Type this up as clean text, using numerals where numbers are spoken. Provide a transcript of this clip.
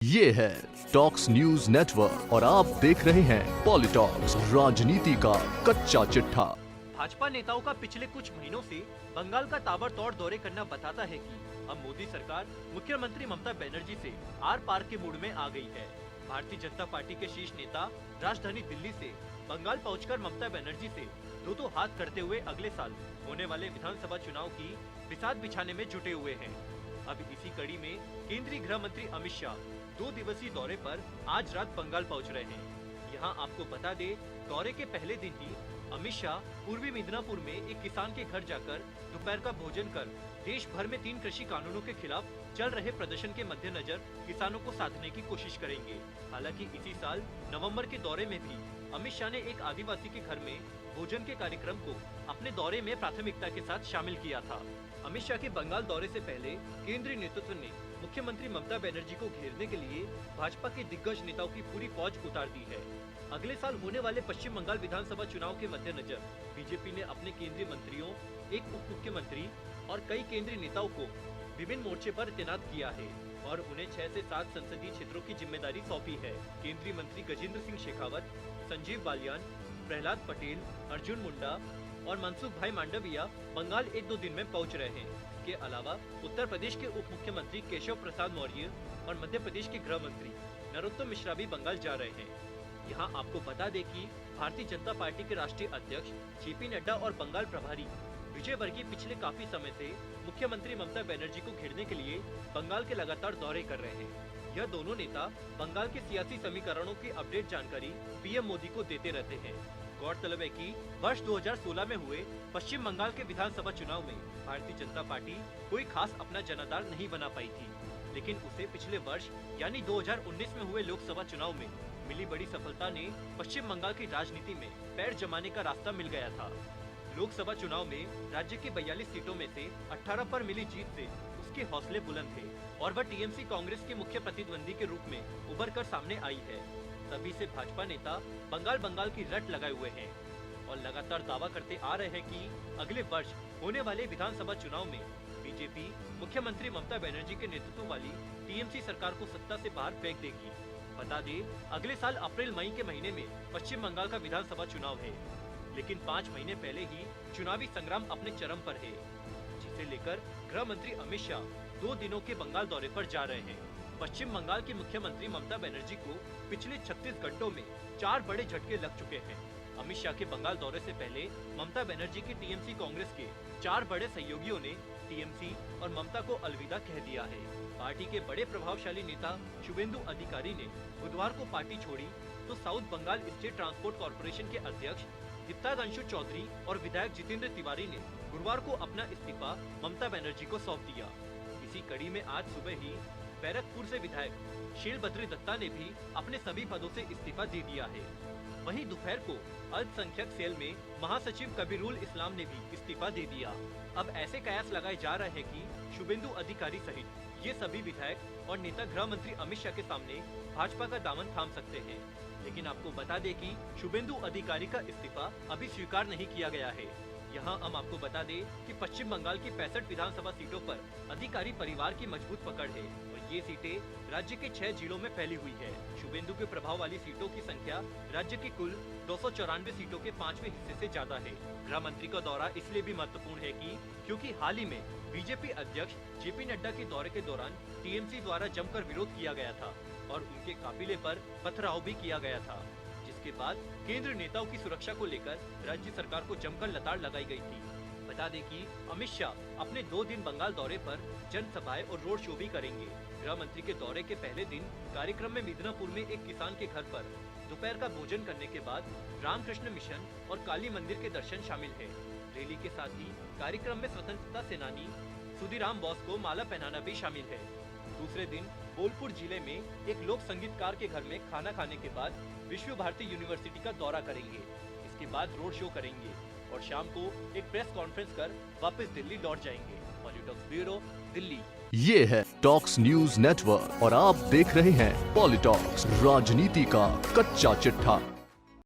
ये है talks news network और आप देख रहे हैं पॉलिटॉक्स, राजनीति का कच्चा चिट्ठा। भाजपा नेताओं का पिछले कुछ महीनों से बंगाल का ताबड़तोड़ दौरे करना बताता है कि अब मोदी सरकार मुख्यमंत्री ममता बनर्जी से आर पार के मूड में आ गई है। भारतीय जनता पार्टी के शीर्ष नेता राजधानी दिल्ली से बंगाल पहुंचकर ममता बनर्जी से दो हाथ करते हुए अगले साल होने वाले विधानसभा चुनाव की बिसात बिछाने में जुटे हुए हैं। अब इसी कड़ी में केंद्रीय गृह मंत्री अमित शाह 2 दिवसीय दौरे पर आज रात बंगाल पहुंच रहे हैं। यहां आपको बता दे, दौरे के पहले दिन ही अमित शाह पूर्वी मिदनापुर में एक किसान के घर जाकर दोपहर का भोजन कर देश भर में 3 कृषि कानूनों के खिलाफ चल रहे प्रदर्शन के मद्देनजर किसानों को साधने की कोशिश करेंगे। हालांकि इसी साल नवंबर के दौरे में भी अमित शाह ने एक आदिवासी के घर में भोजन के कार्यक्रम को अपने दौरे में प्राथमिकता के साथ शामिल किया था। अमित शाह के बंगाल दौरे से पहले केंद्रीय नेतृत्व ने मुख्यमंत्री ममता बनर्जी को घेरने के लिए भाजपा के दिग्गज नेताओं की पूरी फौज उतार दी है। अगले साल होने वाले पश्चिम बंगाल विधानसभा चुनाव के मद्देनजर बीजेपी ने अपने केंद्रीय मंत्रियों, एक उप मुख्यमंत्री और कई केंद्रीय नेताओं को विभिन्न मोर्चे पर तैनात किया है और उन्हें 6 से 7 संसदीय क्षेत्रों की जिम्मेदारी सौंपी है। केंद्रीय मंत्री गजेंद्र सिंह शेखावत, संजीव बालियान, प्रहलाद पटेल, अर्जुन मुंडा और मनसुख भाई मांडविया बंगाल 1-2 दिन में पहुंच रहे हैं। इसके अलावा उत्तर प्रदेश के उप मुख्यमंत्री केशव प्रसाद मौर्य और मध्य प्रदेश के गृह मंत्री नरोत्तम मिश्रा भी बंगाल जा रहे हैं। यहाँ आपको बता दें कि भारतीय जनता पार्टी के राष्ट्रीय अध्यक्ष जेपी नड्डा और बंगाल प्रभारी विजय वर्गीय पिछले काफी समय से मुख्यमंत्री ममता बनर्जी को घेरने के लिए बंगाल के लगातार दौरे कर रहे हैं। यह दोनों नेता बंगाल के सियासी समीकरणों की अपडेट जानकारी पीएम मोदी को देते रहते हैं। गौरतलब है कि वर्ष 2016 में हुए पश्चिम बंगाल के विधानसभा चुनाव में भारतीय जनता पार्टी कोई खास अपना जनाधार नहीं बना पाई थी, लेकिन उसे पिछले वर्ष यानी 2019 में हुए लोकसभा चुनाव में मिली बड़ी सफलता ने पश्चिम बंगाल की राजनीति में पैर जमाने का रास्ता मिल गया था। लोकसभा चुनाव में राज्य की 42 सीटों में से 18 पर मिली जीत से उसके हौसले बुलंद थे और वह टीएमसी कांग्रेस के मुख्य प्रतिद्वंदी के रूप में उभर कर सामने आई है। तभी से भाजपा नेता बंगाल की रट लगाए हुए हैं और लगातार दावा करते आ रहे हैं कि अगले वर्ष होने वाले विधानसभा चुनाव में बीजेपी मुख्यमंत्री ममता बनर्जी के नेतृत्व वाली टीएमसी सरकार को सत्ता से बाहर फेंक देगी। बता दें, अगले साल अप्रैल-मई के महीने में पश्चिम बंगाल का विधानसभा चुनाव है, लेकिन 5 महीने पहले ही चुनावी संग्राम अपने चरम पर है, जिसे लेकर गृह मंत्री अमित शाह 2 दिनों के बंगाल दौरे पर जा रहे हैं। पश्चिम बंगाल की मुख्यमंत्री ममता बनर्जी को पिछले 36 घंटों में 4 बड़े झटके लग चुके हैं। अमित शाह के बंगाल दौरे से पहले ममता बनर्जी की टीएमसी कांग्रेस के 4 बड़े सहयोगियों ने टीएमसी और ममता को अलविदा कह दिया है। पार्टी के बड़े प्रभावशाली नेता शुभेंदु अधिकारी ने बुधवार को पार्टी छोड़ी, तो South Bengal state transport corporation के अध्यक्ष दीप्तांशु चौधरी और विधायक जितेंद्र तिवारी ने गुरुवार को अपना इस्तीफा ममता बनर्जी को सौंप दिया। इसी कड़ी में आज सुबह ही बैरकपुर से विधायक शीलभद्री दत्ता ने भी अपने सभी पदों से इस्तीफा दे दिया है। वहीं दोपहर को अल्पसंख्यक सेल में महासचिव कबीरुल इस्लाम ने भी इस्तीफा दे दिया। अब ऐसे कयास लगाए जा रहे हैं कि शुभेंदु अधिकारी सहित ये सभी विधायक और नेता गृह मंत्री अमित शाह के सामने भाजपा का दामन थाम सकते हैं। लेकिन आपको बता दें कि शुभेंदु अधिकारी का इस्तीफा अभी स्वीकार नहीं किया गया है। यहाँ हम आपको बता दें कि पश्चिम बंगाल की 65 विधानसभा सीटों पर अधिकारी परिवार की मजबूत पकड़ है और ये सीटें राज्य के 6 जिलों में फैली हुई है। शुभेंदु के प्रभाव वाली सीटों की संख्या राज्य की कुल 294 सीटों के 5वें हिस्से से ज्यादा है। गृह मंत्री का दौरा इसलिए भी महत्वपूर्ण है क्योंकि हाल ही में बीजेपी अध्यक्ष जेपी नड्डा के दौरे के दौरान टीएमसी द्वारा जमकर विरोध किया गया था और उनके काफिले पर पथराव भी किया गया था, जिसके बाद केंद्र नेताओं की सुरक्षा को लेकर राज्य सरकार को जमकर लताड़ लगाई गई थी। बता दें कि अमित शाह अपने 2 दिन बंगाल दौरे पर जनसभाएं और रोड शो भी करेंगे। गृह मंत्री के दौरे के पहले दिन कार्यक्रम में मिदनापुर में एक किसान के घर पर दोपहर का भोजन करने के बाद रामकृष्ण मिशन और काली मंदिर के दर्शन शामिल है। रैली के साथ ही कार्यक्रम में स्वतंत्रता सेनानी सुधीराम बोस को माला पहनाना भी शामिल है। दूसरे दिन बोलपुर जिले में एक लोक संगीतकार के घर में खाना खाने के बाद विश्व भारती यूनिवर्सिटी का दौरा करेंगे। इसके बाद रोड शो करेंगे और शाम को एक प्रेस कॉन्फ्रेंस कर वापस दिल्ली लौट जाएंगे। पॉलिटॉक्स ब्यूरो, दिल्ली। ये है टॉक्स न्यूज नेटवर्क और आप देख रहे हैं पॉलिटॉक्स, राजनीति का कच्चा चिट्ठा।